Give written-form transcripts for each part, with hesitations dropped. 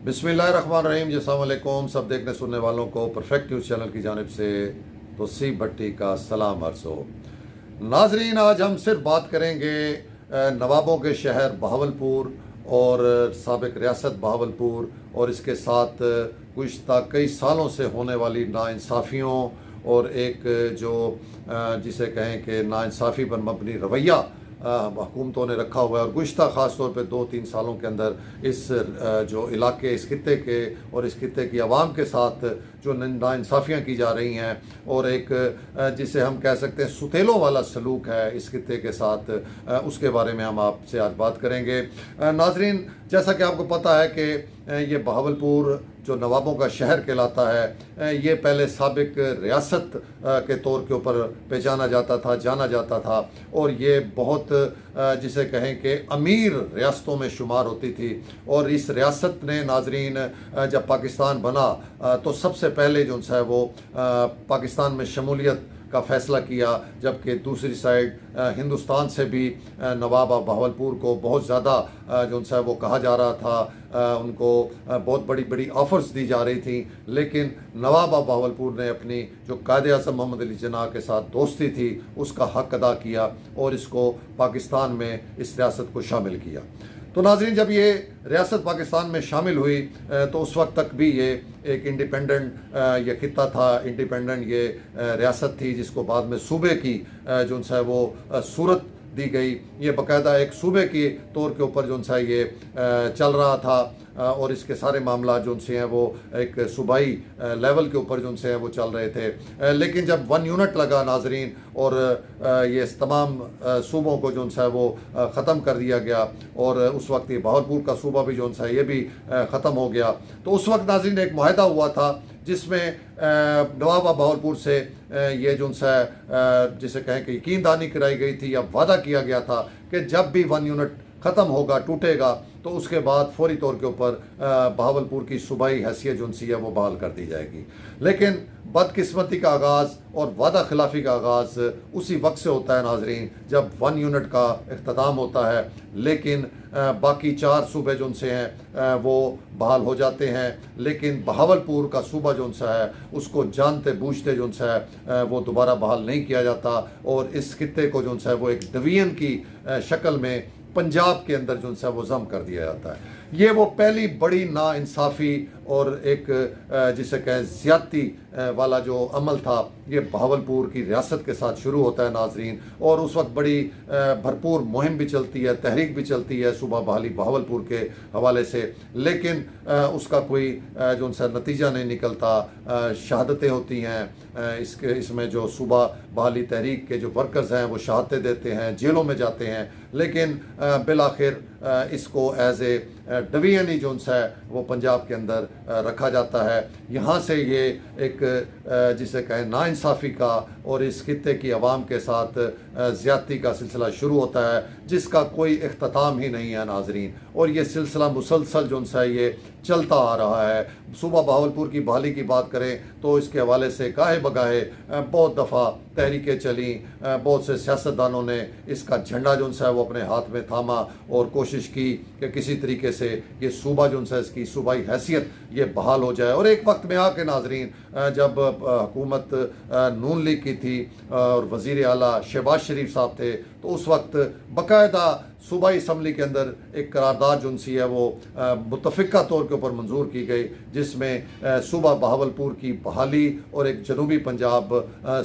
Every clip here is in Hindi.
बिस्मिल्लाहिर्रहमानिर्रहीम। अस्सलाम वालेकुम सब देखने सुनने वालों को परफेक्ट न्यूज़ चैनल की जानिब से तोसीब भट्टी का सलाम अर्ज़ हो। नाजरीन, आज हम सिर्फ बात करेंगे नवाबों के शहर बहावलपुर और साबिक रियासत बहावलपुर और इसके साथ गुज़श्ता कई सालों से होने वाली नाइंसाफ़ियों और एक जो जिसे कहें कि नाइंसाफ़ी पर मबनी रवैया हुकूमतों ने रखा हुआ है। और गुज़श्ता ख़ास तौर पे 2-3 सालों के अंदर इस जो इलाके इस खित्ते के और इस खित्ते की आवाम के साथ जो नाइंसाफ़ियाँ की जा रही हैं और एक जिसे हम कह सकते हैं सुतेलों वाला सलूक है इस खित्ते के साथ, उसके बारे में हम आपसे आज बात करेंगे। नाजरीन, जैसा कि आपको पता है कि ये बहावलपुर जो नवाबों का शहर कहलाता है, ये पहले साबिक रियासत के तौर के ऊपर पहचाना जाता था, जाना जाता था और ये बहुत जिसे कहें कि अमीर रियासतों में शुमार होती थी। और इस रियासत ने नाजरीन जब पाकिस्तान बना तो सबसे पहले जो है वो पाकिस्तान में शमूलियत का फ़ैसला किया, जबकि दूसरी साइड हिंदुस्तान से भी नवाब बहावलपुर को बहुत ज़्यादा जो है वो कहा जा रहा था, उनको बहुत बड़ी बड़ी ऑफ़र्स दी जा रही थी। लेकिन नवाब बहावलपुर ने अपनी जो कायदे आज़म मोहम्मद अली जिन्नाह के साथ दोस्ती थी उसका हक़ अदा किया और इसको पाकिस्तान में इस रियासत को शामिल किया। तो नाज़रीन, जब ये रियासत पाकिस्तान में शामिल हुई तो उस वक्त तक भी ये एक इंडिपेंडेंट ये खित्ता था, इंडिपेंडेंट ये रियासत थी जिसको बाद में सूबे की जो है वो सूरत दी गई। ये बाकायदा एक सूबे के तौर के ऊपर जो है ये चल रहा था और इसके सारे मामला जो से हैं वो एक सूबाई लेवल के ऊपर जो से हैं वो चल रहे थे। लेकिन जब 1 यूनिट लगा नाजरीन और ये तमाम सूबों को जो है वो ख़त्म कर दिया गया और उस वक्त ये बहावलपुर का सूबा भी जो है ये भी ख़त्म हो गया, तो उस वक्त नाजरीन एक मुआहदा हुआ था जिसमें नवाब बहावलपुर से ये जो है जिसे कहें कि यकीनदानी कराई गई थी या वादा किया गया था कि जब भी 1 यूनिट ख़त्म होगा, टूटेगा, तो उसके बाद फौरी तौर के ऊपर बहावलपुर की सूबाई हैसियत जो है वो बहाल कर दी जाएगी। लेकिन बदकिस्मती का आगाज़ और वादा खिलाफ़ी का आगाज़ उसी वक्त से होता है नाजरीन जब 1 यूनिट का इख्तिताम होता है। लेकिन बाकी 4 सूबे जो से हैं वो बहाल हो जाते हैं, लेकिन बहावलपुर का सूबा जो है उसको जानते बूझते जो है वो दोबारा बहाल नहीं किया जाता और इस खित्ते को जो है वो एक डिवीजन की शक्ल में पंजाब के अंदर जो है वो ज़म कर दिया जाता है। ये वो पहली बड़ी नाइंसाफ़ी और एक जिसे कहें ज़्यादती वाला जो अमल था ये बहावलपुर की रियासत के साथ शुरू होता है नाजरीन। और उस वक्त बड़ी भरपूर मुहिम भी चलती है, तहरीक भी चलती है सूबा बहाली बहावलपुर के हवाले से, लेकिन उसका कोई जो उनसे नतीजा नहीं निकलता। शहादतें होती हैं इसमें जो सूबा बहाली तहरीक के जो वर्कर्स हैं वो शहादतें देते हैं, जेलों में जाते हैं, लेकिन बिल आखिर इसको एज ए डिवीजन ही जो है वो पंजाब के अंदर रखा जाता है। यहाँ से ये एक जिसे कहें नाइंसाफ़ी का और इस खित्ते की आवाम के साथ ज़्यादती का सिलसिला शुरू होता है जिसका कोई इख्तिताम ही नहीं है नाजरीन। और ये सिलसिला मुसलसल जो है ये चलता आ रहा है। सूबा बहावलपुर की बहाली की बात करें तो इसके हवाले से गाहे बगाहे बहुत दफ़ा तहरीकें चली, बहुत से सियासतदानों ने इसका झंडा जो है वो अपने हाथ में थामा और कोशिश की कि किसी तरीके से ये सूबा जो है इसकी सूबाई हैसियत ये बहाल हो जाए। और एक वक्त में आके नाजरीन जब हुकूमत नून लीग की थी और वज़ीर आला शहबाज शरीफ साहब थे तो उस वक्त बाकायदा सूबाई असम्बली के अंदर एक करारदाद जो है वो मुतफ़िका तौर के ऊपर मंजूर की गई जिसमें सूबा बहावलपुर की बहाली और एक जनूबी पंजाब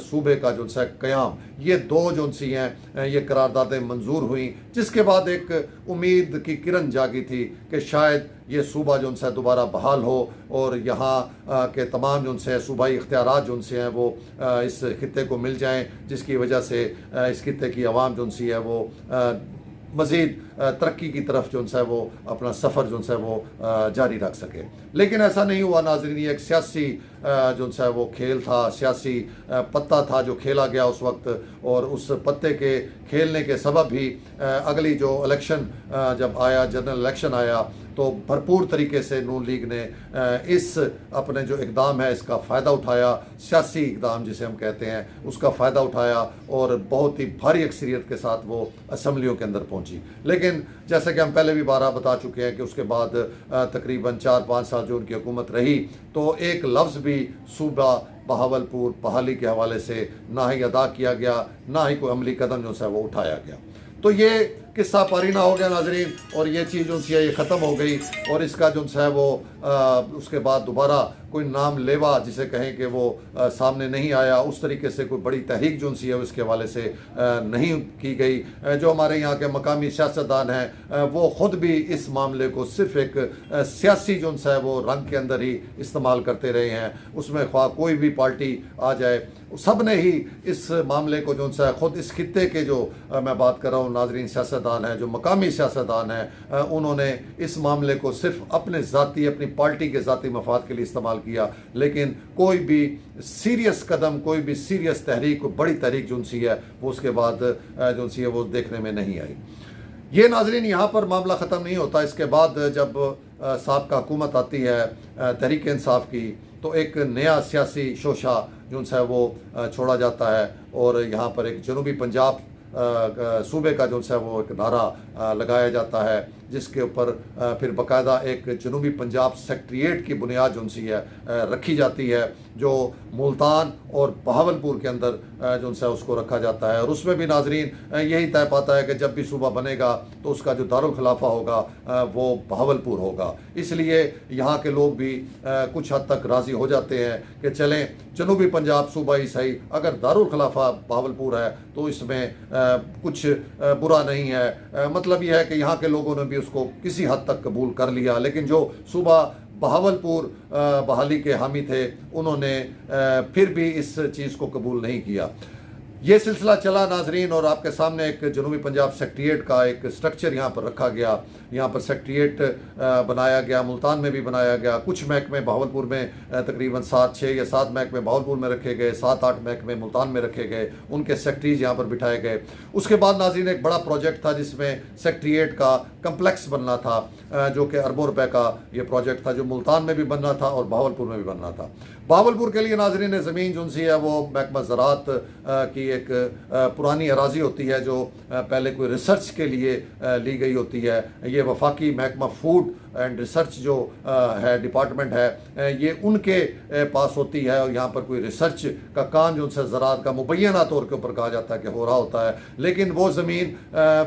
सूबे का जो है क़याम, ये 2 जो सी हैं ये करारदादें मंजूर हुई, जिसके बाद एक उम्मीद की किरण जागी थी कि शायद ये सूबा जो है दोबारा बहाल हो और यहाँ के तमाम जो है सूबाई इख्तियारात जो से हैं वो इस खित्ते को मिल जाएँ, जिसकी वजह से इस खित्ते की आवाम जो सी है वो मज़ीद तरक्की की तरफ जो है वो अपना सफ़र जो है वो जारी रख सके। लेकिन ऐसा नहीं हुआ नाज़रीन। ये एक सियासी जो सा वो खेल था, सियासी पत्ता था जो खेला गया उस वक्त, और उस पत्ते के खेलने के सबब भी अगली जो इलेक्शन जब आया, जनरल इलेक्शन आया, तो भरपूर तरीके से नून लीग ने इस अपने जो इकदाम है इसका फ़ायदा उठाया, सियासी इकदाम जिसे हम कहते हैं उसका फ़ायदा उठाया, और बहुत ही भारी अक्सरियत के साथ वो असम्बलियों के अंदर पहुंची। लेकिन जैसे कि हम पहले भी बारह बता चुके हैं कि उसके बाद तकरीबन 4-5 साल जो उनकी हुकूमत रही, तो एक लफ्ज़ भी सूबा बहावलपुर बहाली के हवाले से ना ही अदा किया गया, ना ही कोई अमली कदम जो है वो उठाया गया। तो ये किस्सा पारीना हो गया नाजरीन, और ये चीज़ जो है ये ख़त्म हो गई, और इसका जो है वो उसके बाद दोबारा कोई नाम लेवा जिसे कहें कि वो सामने नहीं आया, उस तरीके से कोई बड़ी तहरीक जो है इसके हवाले से नहीं की गई। जो हमारे यहाँ के मकामी सियासतदान हैं वो ख़ुद भी इस मामले को सिर्फ़ एक सियासी जो है वो रंग के अंदर ही इस्तेमाल करते रहे हैं। उसमें ख्वाह कोई भी पार्टी आ जाए, सब ने ही इस मामले को जो है ख़ुद इस खित्ते के जो मैं बात कर रहा हूँ नाजरीन सियासतदान हैं, जो मकामी सियासतदान हैं, उन्होंने इस मामले को सिर्फ अपने ज़ाती अपनी पार्टी के ज़ाती मफाद के लिए इस्तेमाल किया, लेकिन कोई भी सीरियस कदम, कोई भी सीरियस तहरीक, कोई बड़ी तहरीक जो सी है वो उसके बाद जो सी है वो देखने में नहीं आई। ये नाजरीन यहाँ पर मामला ख़त्म नहीं होता। इसके बाद जब साबका हुकूमत आती है तहरीक इंसाफ की, तो एक नया सियासी शोशा जो है वो छोड़ा जाता है, और यहाँ पर एक जनूबी पंजाब सूबे का जो है वो एक नारा लगाया जाता है, जिसके ऊपर फिर बाकायदा एक जनूबी पंजाब सेक्रेटेरिएट की बुनियाद जो सी है रखी जाती है, जो मुल्तान और बहावलपुर के अंदर जो है उसको रखा जाता है। और उसमें भी नाजरीन यही तय पाता है कि जब भी सूबा बनेगा तो उसका जो दारुल खिलाफा होगा वो बहावलपुर होगा। इसलिए यहाँ के लोग भी कुछ हद तक राज़ी हो जाते हैं कि चलें जनूबी पंजाब सूबा ही सही, अगर दारुल खिलाफा बहावलपुर है तो इसमें कुछ बुरा नहीं है। मतलब यह है कि यहाँ के लोगों ने भी उसको किसी हद तक कबूल कर लिया, लेकिन जो सूबा बहावलपुर बहाली के हामी थे उन्होंने फिर भी इस चीज़ को कबूल नहीं किया। ये सिलसिला चला नाजरीन, और आपके सामने एक जनूबी पंजाब सेक्रेटेरिएट का एक स्ट्रक्चर यहाँ पर रखा गया। यहाँ पर सेक्रेटेरिएट बनाया गया, मुल्तान में भी बनाया गया, कुछ महकमे बहावलपुर में तकरीबन 6 या 7 महकमे बहावलपुर में रखे गए, 7-8 महकमे मुल्तान में रखे गए, उनके सेक्रेटरीज यहाँ पर बिठाए गए। उसके बाद नाजरीन एक बड़ा प्रोजेक्ट था जिसमें सेक्रेटेरिएट का कम्प्लेक्स बनना था, जो कि अरबों रुपए का ये प्रोजेक्ट था, जो मुल्तान में भी बनना था और बहावलपुर में भी बनना था। बहावलपुर के लिए नाजरीन ज़मीन जो सी है वो महकमा ज़राअत की एक पुरानी अराजी होती है, जो पहले कोई रिसर्च के लिए ली गई होती है। ये वफाकी महकमा फूड एंड रिसर्च जो है डिपार्टमेंट है, ये उनके पास होती है, और यहाँ पर कोई रिसर्च का काम जो उनसे ज़राअत का मुबैना तौर के ऊपर कहा जाता है कि हो रहा होता है। लेकिन वो ज़मीन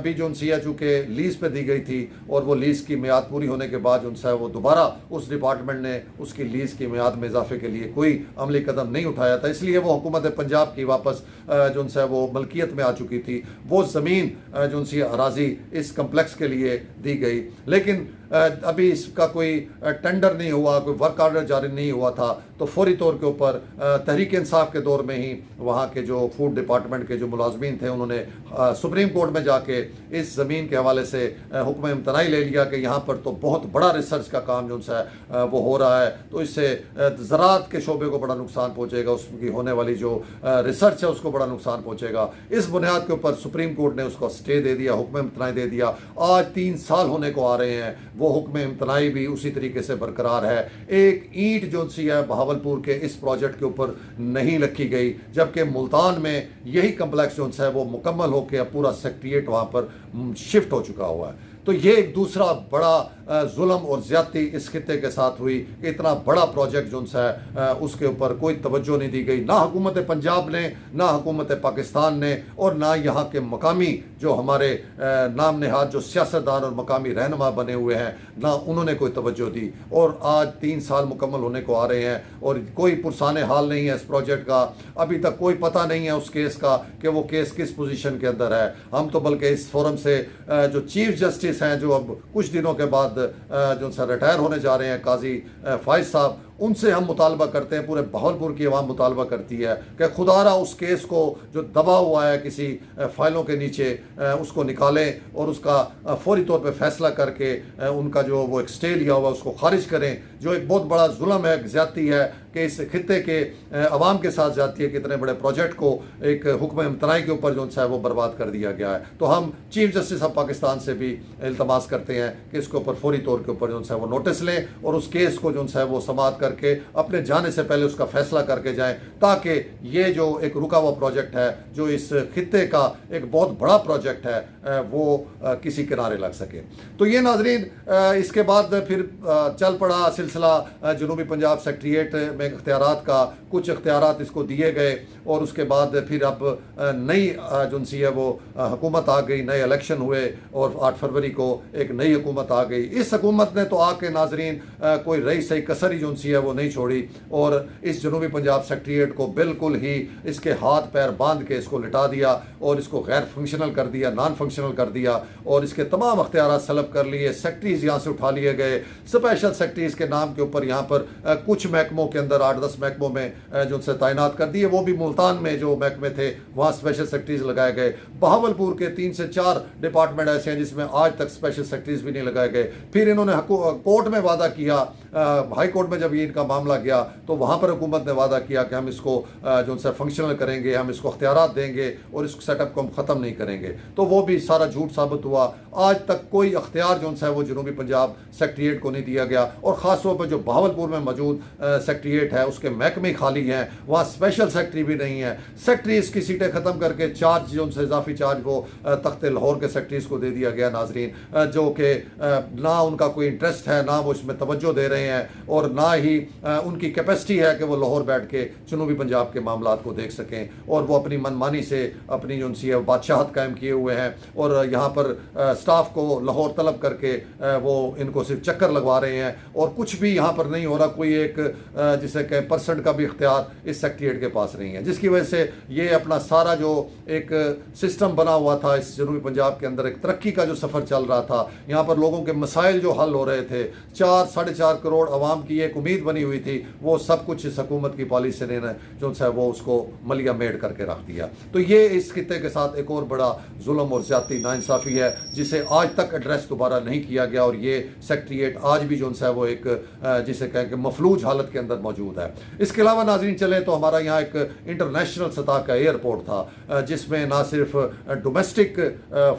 भी जो उनसी है चूँकि लीज़ पे दी गई थी, और वो लीज़ की मियाद पूरी होने के बाद उनसे वो दोबारा उस डिपार्टमेंट ने उसकी लीज़ की मियाद में इजाफे के लिए कोई अमली कदम नहीं उठाया था, इसलिए वो हुकूमत पंजाब की वापस जो उनसे वो मलकियत में आ चुकी थी। वो ज़मीन जो उनसी अराजी इस कम्प्लेक्स के लिए दी गई, लेकिन अभी इसका कोई टेंडर नहीं हुआ, कोई वर्क ऑर्डर जारी नहीं हुआ था, तो फौरी तौर के ऊपर तहरीक इंसाफ के दौर में ही वहाँ के जो फूड डिपार्टमेंट के जो मुलाजमीन थे उन्होंने सुप्रीम कोर्ट में जाके इस ज़मीन के हवाले से हुक्म इम्तनाई ले लिया कि यहाँ पर तो बहुत बड़ा रिसर्च का काम जो है वो हो रहा है, तो इससे ज़राअत के शोबे को बड़ा नुकसान पहुँचेगा, उसकी होने वाली जो रिसर्च है उसको बड़ा नुकसान पहुँचेगा। इस बुनियाद के ऊपर सुप्रीम कोर्ट ने उसको स्टे दे दिया, हुक्म इम्तनाई दे दिया। आज 3 साल होने को आ रहे हैं, वो हुक्म इम्तनाई भी उसी तरीके से बरकरार है। एक ईंट जो सी है बहावलपुर के इस प्रोजेक्ट के ऊपर नहीं रखी गई, जबकि मुल्तान में यही कम्प्लेक्स जो है वो मुकम्मल होकर पूरा सेक्रेटेरिएट वहाँ पर शिफ्ट हो चुका हुआ है। तो ये एक दूसरा बड़ा जुल्म और ज़्यादती इस खित्ते के साथ हुई कि इतना बड़ा प्रोजेक्ट जो है उसके ऊपर कोई तवज्जो नहीं दी गई, ना हुकूमत पंजाब ने, ना हुकूमत पाकिस्तान ने, और ना यहाँ के मकामी जो हमारे नाम नहाद जो सियासतदान और मकामी रहनुमा बने हुए हैं, ना उन्होंने कोई तवज्जो दी। और आज 3 साल मुकम्मल होने को आ रहे हैं और कोई पुरसाने हाल नहीं है इस प्रोजेक्ट का। अभी तक कोई पता नहीं है उस केस का कि वो केस किस पोजीशन के अंदर है। हम तो बल्कि इस फोरम से जो चीफ जस्टिस हैं, जो अब कुछ दिनों के बाद जो रिटायर होने जा रहे हैं, काजी फाइज साहब, उनसे हम मुतालबा करते हैं, पूरे बहावलपुर की आवाम मुतालबा करती है कि खुदारा उस केस को जो दबा हुआ है किसी फाइलों के नीचे उसको निकालें और उसका फौरी तौर पे फैसला करके उनका जो वो एक स्टे लिया हुआ उसको खारिज करें, जो एक बहुत बड़ा जुल्म है, ज्यादती है कि इस खित्ते के अवाम के साथ जाती है कि इतने बड़े प्रोजेक्ट को एक हुक्म इम्तनाई के ऊपर जो है वो बर्बाद कर दिया गया है। तो हम चीफ जस्टिस ऑफ पाकिस्तान से भी इल्तमास करते हैं कि इसके ऊपर फौरी तौर के ऊपर जो है वो नोटिस लें और उस केस को जो है वो समाप्त करके अपने जाने से पहले उसका फैसला करके जाएं, ताकि ये जो एक रुका हुआ प्रोजेक्ट है, जो इस खित्ते का एक बहुत बड़ा प्रोजेक्ट है, वो किसी किनारे लग सके। तो ये नाजरीन, इसके बाद फिर चल पड़ा सिलसिला जनूबी पंजाब सेक्रेटेरिएट में इख्तियारात का, कुछ इख्तियारात इसको दिए गए और उसके बाद फिर अब नई जो सी है वो हुकूमत आ गई, नए इलेक्शन हुए और 8 फरवरी को एक नई हुकूमत आ गई। इस हुकूमत ने तो आके नाजरीन कोई रही सही कसर ही जो सी है वो नहीं छोड़ी और इस जनूबी पंजाब सेक्रेटेरिएट को बिल्कुल ही इसके हाथ पैर बांध के इसको लिटा दिया और इसको गैर फंक्शनल कर दिया, नॉन फंक्शनल कर दिया और इसके तमाम अख्तियारात सलब कर लिए। सेक्रेटरीज यहाँ से उठा लिए गए, स्पेशल सेक्रेटरीज के नाम के ऊपर यहाँ पर कुछ महकमों के अंदर 8-10 महकमों में जो उनसे तैनात कर दिए, वो भी मुल्तान में जो महकमे थे वहाँ स्पेशल सेक्रेटरीज लगाए गए। बहावलपुर के 3 से 4 डिपार्टमेंट ऐसे हैं जिसमें आज तक स्पेशल सेक्रेटरीज भी नहीं लगाए गए। फिर इन्होंने कोर्ट में वादा किया, हाई कोर्ट में जब ये इनका मामला गया तो वहाँ पर हुकूमत ने वादा किया कि हम इसको जो उनसे फंक्शनल करेंगे, हम इसको अख्तियारात देंगे और इस सेटअप को हम ख़त्म नहीं करेंगे। तो वो भी सारा झूठ साबित हुआ। आज तक कोई अख्तियार जो है वो जनूबी पंजाब सेक्रेटेरिएट को नहीं दिया गया और ख़ास तौर पर जो बहावलपुर में मौजूद सेक्रेटेरिएट है उसके महकमे खाली हैं, वहाँ स्पेशल सेक्रेटरी भी नहीं है। सेक्रेटरीज की सीटें ख़त्म करके चार्ज जो उनसे इजाफी चार्ज वो तख्ते लाहौर के सेक्रेटरीज को दे दिया गया नाजरीन, जो कि ना उनका कोई इंटरेस्ट है, ना वो इसमें तवज्जो दे रहे हैं और ना ही उनकी कैपेसिटी है कि वो लाहौर बैठ के जनूबी पंजाब के मामलात को देख सकें और वो अपनी मनमानी से अपनी जो उनसी बादशाहत कायम किए हुए हैं और यहाँ पर स्टाफ को लाहौर तलब करके वो इनको सिर्फ चक्कर लगवा रहे हैं और कुछ भी यहाँ पर नहीं हो रहा। कोई एक जिसे कहें % का भी इख्तियार इस सेक्रेटेरिएट के पास नहीं है, जिसकी वजह से ये अपना सारा जो एक सिस्टम बना हुआ था इस जनूबी पंजाब के अंदर, एक तरक्की का जो सफ़र चल रहा था, यहाँ पर लोगों के मसाइल जो हल हो रहे थे, 4-4.5 करोड़ आवाम की एक उम्मीद बनी हुई थी, वो सब कुछ इस हुकूमत की पॉलिसी ने जो है वो उसको मलिया मेड करके रख दिया। तो ये इस खित्ते के साथ एक और बड़ा जुल्म और ज्यादती नाइंसाफ़ी है जिसे आज तक एड्रेस दोबारा नहीं किया गया और ये सेक्रेटेरिएट आज भी जो है वो एक जिसे कहें कि मफलूज हालत के अंदर मौजूद है। इसके अलावा नाज़रीन चले तो हमारा यहाँ एक इंटरनेशनल सतह का एयरपोर्ट था जिसमें ना सिर्फ डोमेस्टिक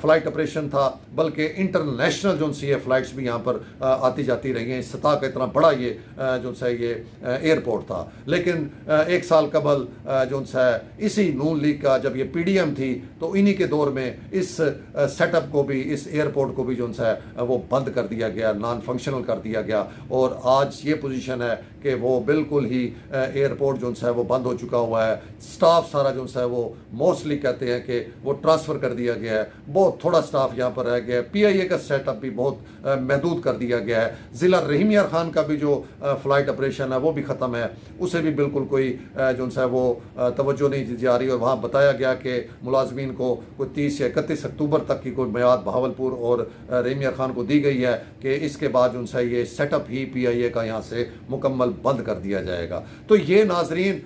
फ़्लाइट ऑपरेशन था बल्कि इंटरनेशनल जो सी है फ़्लाइट्स भी यहाँ पर आती जाती रही हैं। इस सतह का इतना बड़ा ये जो है ये एयरपोर्ट था। लेकिन 1 साल कबल जो है इसी नून लीग का जब ये PDM थी तो इन्हीं के दौर में इस सेटअप को भी, इस एयरपोर्ट को भी जो है वो बंद कर दिया गया, नॉन फंक्शनल कर दिया गया और आज ये पोजीशन है कि वो बिल्कुल ही एयरपोर्ट जो है वो बंद हो चुका हुआ है। स्टाफ सारा जो है वो मोस्टली कहते हैं कि वो ट्रांसफ़र कर दिया गया है, बहुत थोड़ा स्टाफ यहाँ पर रह गया है। PIA का सेटअप भी बहुत महदूद कर दिया गया है। ज़िला रहीम यार खान का भी जो फ़्लाइट ऑपरेशन है वो भी ख़त्म है, उसे भी बिल्कुल कोई जो है वो तवज्जो नहीं दी जा रही और वहाँ बताया गया कि मुलाजमीन को कोई 30 या 31 अक्टूबर तक की कोई मियाद बहावलपुर और रहीम यार खान को दी गई है कि इसके बाद जो है ये सेटअप ही PIA का यहाँ से मुकम्मल बंद कर दिया जाएगा। तो ये नाजरीन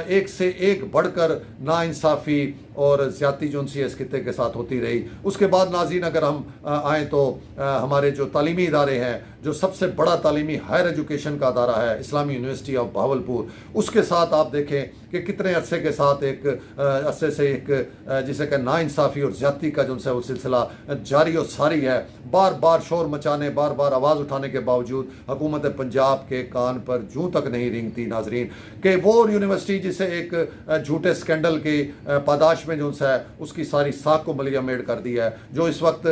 एक से एक बढ़कर नाइंसाफ़ी और ज़्यादती जो उनसी इस खित्ते के साथ होती रही। उसके बाद नाज़रीन अगर हम आएँ तो हमारे जो तालीमी इदारे हैं, जो सबसे बड़ा तालीमी हायर एजुकेशन का अदारा है इस्लामी यूनिवर्सिटी ऑफ बहावलपुर, उसके साथ आप देखें कि कितने अरसे के साथ एक अरसे से एक जिसे कि नाइंसाफ़ी और ज़्यादती का जो है वो सिलसिला जारी और सारी है। बार बार शोर मचाने, बार बार आवाज़ उठाने के बावजूद हुकूमत पंजाब के कान पर जूँ तक नहीं रेंगती नाजरीन कि वो यूनिवर्सिटी जिसे एक झूठे स्कैंडल की पादाश में जो है उसकी सारी साख को मलिया मेड कर दिया है, जो इस वक्त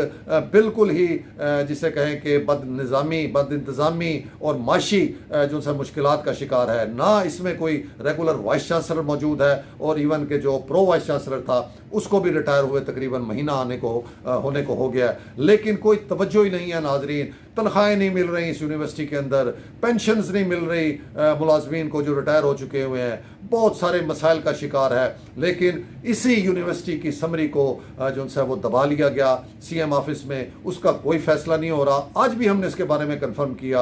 बिल्कुल ही जिसे कहें कि बदनिज़ामी, बद इंतज़ामी और माशी जो है मुश्किलात का शिकार है। ना इसमें कोई रेगुलर वाइस चांसलर मौजूद है और इवन के जो प्रो वाइस चांसलर था उसको भी रिटायर हुए तकरीबन महीना होने को हो गया, लेकिन कोई तवज्जो ही नहीं है नाजरीन। तनख्वाहें नहीं मिल रही इस यूनिवर्सिटी के अंदर, पेंशन्स नहीं मिल रही मुलाजमीन को जो रिटायर हो चुके हुए हैं, बहुत सारे मसाइल का शिकार है। लेकिन इसी यूनिवर्सिटी की समरी को जो है वो दबा लिया गया CM ऑफिस में, उसका कोई फैसला नहीं हो रहा। आज भी हमने इसके बारे में कंफर्म किया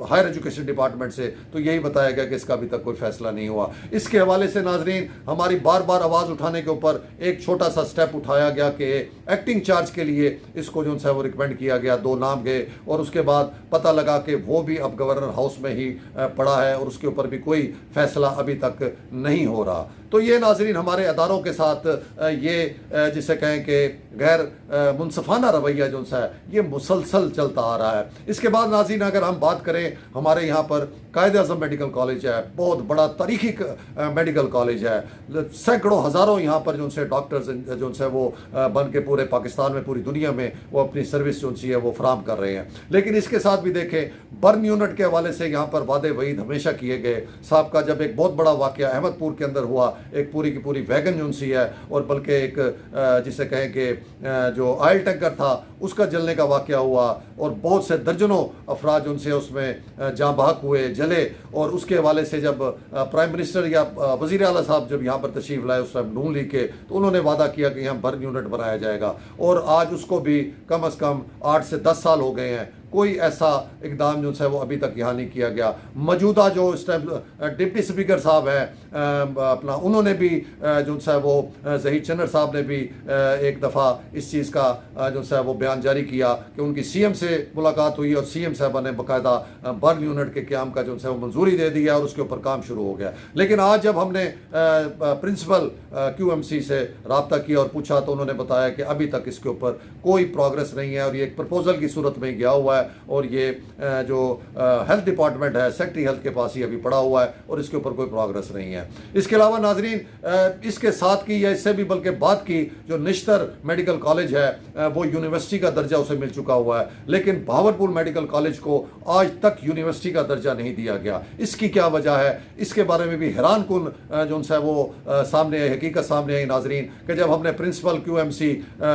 हायर एजुकेशन डिपार्टमेंट से, तो यही बताया गया कि इसका अभी तक कोई फैसला नहीं हुआ। इसके हवाले से नाजरीन हमारी बार बार आवाज़ उठाने के ऊपर एक छोटा सा स्टेप उठाया गया कि एक्टिंग चार्ज के लिए इसको जो है वो रिकमेंड किया गया, 2 नाम गए और उसके बाद पता लगा कि वो भी अब गवर्नर हाउस में ही पड़ा है और उसके ऊपर भी कोई फैसला अभी तक नहीं हो रहा। तो ये नाजरीन हमारे अदारों के साथ ये जिसे कहें कि गैर मुनसफाना रवैया जो है ये मुसलसल चलता आ रहा है। इसके बाद नाज़रीन अगर हम बात करें, हमारे यहाँ पर कायद-ए-आज़म मेडिकल कॉलेज है, बहुत बड़ा तारीखी मेडिकल कॉलेज है, सैकड़ों हज़ारों यहाँ पर जो से डॉक्टर्स जो है वो बन के पूरे पाकिस्तान में, पूरी दुनिया में वो अपनी सर्विस जो है वो फराम कर रहे हैं। लेकिन इसके साथ भी देखें बर्न यूनिट के हवाले से यहाँ पर वादे वईद हमेशा किए गए। साहब का जब एक बहुत बड़ा वाक़या अहमदपुर के अंदर हुआ, एक पूरी की पूरी वैगन जो सी है और बल्कि एक जिसे कहें कि जो ऑयल टैंकर था उसका जलने का वाक़या हुआ और बहुत से दर्जनों अफराद उनसे उसमें जाँ बहक हुए, जले। और उसके हवाले से जब प्राइम मिनिस्टर या वज़ीर आला साहब जब यहाँ पर तशरीफ़ लाए उस टाइम नून लीग के, तो उन्होंने वादा किया कि यहाँ बर्न यूनिट बनाया जाएगा और आज उसको भी कम अज़ कम 8 से 10 साल हो गए हैं, कोई ऐसा इकदाम जो है वो अभी तक यहाँ नहीं किया गया। मौजूदा जो इस टाइम डिप्टी स्पीकर साहब हैं अपना, उन्होंने भी जो है वो ज़हीर चन्नर साहब ने भी एक दफ़ा इस चीज़ का जो है वो बयान जारी किया कि उनकी सीएम से मुलाकात हुई और सीएम साहबा ने बाकायदा बर्न यूनिट के क़याम का जो है वो मंजूरी दे दिया और उसके ऊपर काम शुरू हो गया। लेकिन आज जब हमने प्रिंसिपल QMC से रब्ता किया और पूछा तो उन्होंने बताया कि अभी तक इसके ऊपर कोई प्रोग्रेस नहीं है और ये एक प्रपोजल की सूरत में गया हुआ है और ये जो हेल्थ डिपार्टमेंट है, सेक्रेटरी हेल्थ के पास ही अभी पड़ा हुआ है और इसके ऊपर कोई प्रोग्रेस नहीं है। इसके अलावा नाजरीन इसके साथ की या इससे भी बल्कि बात की, जो निश्तर मेडिकल कॉलेज है वो यूनिवर्सिटी का दर्जा उसे मिल चुका हुआ है, लेकिन बहावलपुर मेडिकल कॉलेज को आज तक यूनिवर्सिटी का दर्जा नहीं दिया गया। इसकी क्या वजह है, इसके बारे में भी हैरान कुन जो है वो सामने हकीकत सामने आई नाजरीन कि जब हमने प्रिंसिपल QMC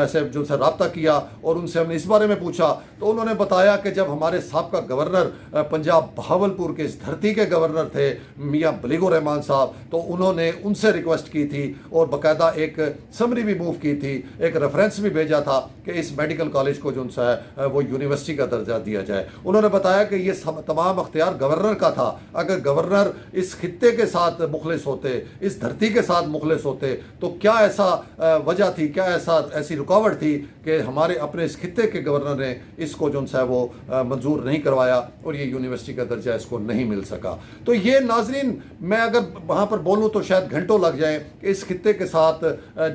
से जो है रब्ता किया और उनसे हमने इस बारे में पूछा तो उन्होंने बताया कि जब हमारे साबका गवर्नर पंजाब बहावलपुर के इस धरती के गवर्नर थे मियां बलीगुर रहमान साहब, तो उन्होंने उनसे रिक्वेस्ट की थी और बाकायदा एक समरी भी मूव की थी, एक रेफरेंस भी भेजा था कि इस मेडिकल कॉलेज को जो है वो यूनिवर्सिटी का दर्जा दिया जाए। उन्होंने बताया कि ये तमाम अख्तियार गवर्नर का था। अगर गवर्नर इस खित्ते के साथ मुखलिस होते, इस धरती के साथ मुखलिस होते, तो क्या ऐसा वजह थी, क्या ऐसी रुकावट थी कि हमारे अपने इस खित्ते के गवर्नर ने इसको जो है वो मंजूर नहीं करवाया और ये यूनिवर्सिटी का दर्जा इसको नहीं मिल सका। तो ये नाजरीन मैं अगर वहाँ पर बोलूँ तो शायद घंटों लग जाएं कि इस खित्ते के साथ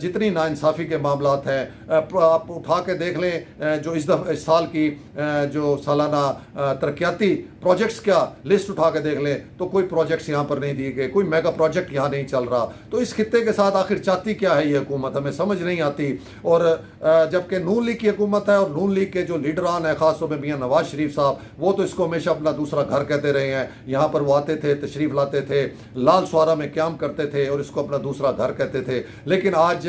जितनी नाइंसाफ़ी के मामलात हैं आप उठा के देख लें। जो इस साल की जो सालाना तरक्याती प्रोजेक्ट्स का लिस्ट उठा के देख लें तो कोई प्रोजेक्ट्स यहाँ पर नहीं दिए गए, कोई मेगा प्रोजेक्ट यहाँ नहीं चल रहा। तो इस खित्ते के साथ आखिर चाहती क्या है ये हुकूमत, हमें समझ नहीं आती। और जबकि नून लीग की हुकूमत है और नून लीग के जो लीडरान है खासतौर पर मियां नवाज शरीफ साहब, वो तो इसको हमेशा अपना दूसरा घर कहते रहे हैं। यहाँ पर वो आते थे, तशरीफ़ लाते थे, लाल सुआरा में क़याम करते थे और इसको अपना दूसरा घर कहते थे। लेकिन आज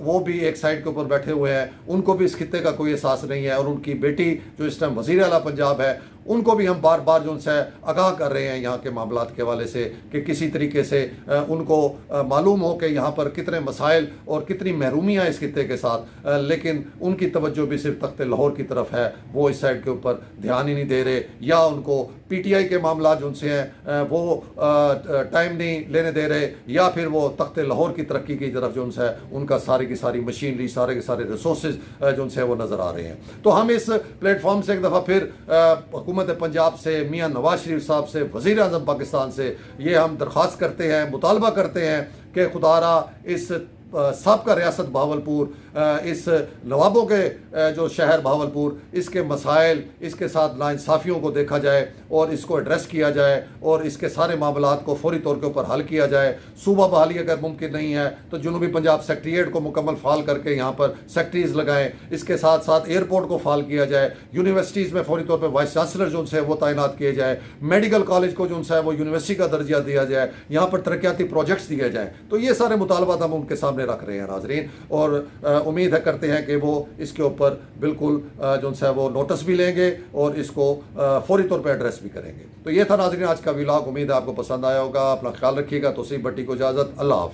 वो भी एक साइड के ऊपर बैठे हुए हैं, उनको भी इस खित्ते का कोई एहसास नहीं है। और उनकी बेटी जो इस टाइम वज़ीर आला पंजाब है, उनको भी हम बार बार जो उनसे आगाह कर रहे हैं यहाँ के मामलात के हवाले से कि किसी तरीके से उनको मालूम हो कि यहाँ पर कितने मसाइल और कितनी महरूमियाँ इस खित्ते के साथ, लेकिन उनकी तवज्जो भी सिर्फ तख्ते लाहौर की तरफ है, वो इस साइड के ऊपर ध्यान ही नहीं दे रहे। या उनको PTI के मामला जो उनसे हैं वो टाइम नहीं लेने दे रहे, या फिर वो तख्ते लाहौर की तरक्की की तरफ जो उनसे उनका सारी की सारी मशीनरी, सारे के सारे रिसोर्सेज जो उनसे वो नज़र आ रहे हैं। तो हम इस प्लेटफॉर्म से एक दफ़ा फिर हुकूमत पंजाब से, मियां नवाज शरीफ साहब से, वज़ीर आज़म पाकिस्तान से ये हम दरख्वास्त करते हैं, मुतालबा करते हैं कि खुदारा इस साबका रियासत बहावलपुर, इस नवाबों के जो शहर बहावलपुर, इसके मसाइल, इसके साथ नाइंसाफ़ियों को देखा जाए और इसको एड्रेस किया जाए और इसके सारे मामलात को फौरी तौर के ऊपर हल किया जाए। सूबा बहाली अगर मुमकिन नहीं है तो जनूबी पंजाब सेक्रेटेरिएट को मुकम्मल फ़ाल करके यहाँ पर सेक्रेटरीज लगाएं। इसके साथ साथ एयरपोर्ट को फ़ाल किया जाए। यूनिवर्सिटीज़ में फौरी तौर पर वाइस चांसलर जो उनसे वो तैनात किए जाए। मेडिकल कॉलेज को जो उनसे वो यूनिवर्सिटी का दर्जा दिया जाए। यहाँ पर तरक्याती प्रोजेक्ट्स दिए जाएँ। तो ये सारे मुतालबात हम उनके सामने रख रहे हैं नाजरीन, और उम्मीद है करते हैं कि वो इसके ऊपर बिल्कुल जो है वो नोटिस भी लेंगे और इसको फौरी तौर पर एड्रेस भी करेंगे। तो ये था नाजरीन आज का व्लॉग। उम्मीद है आपको पसंद आया होगा। अपना ख्याल रखिएगा। तौसीफ भट्टी को इजाज़त। अल्लाह हाफ़िज़।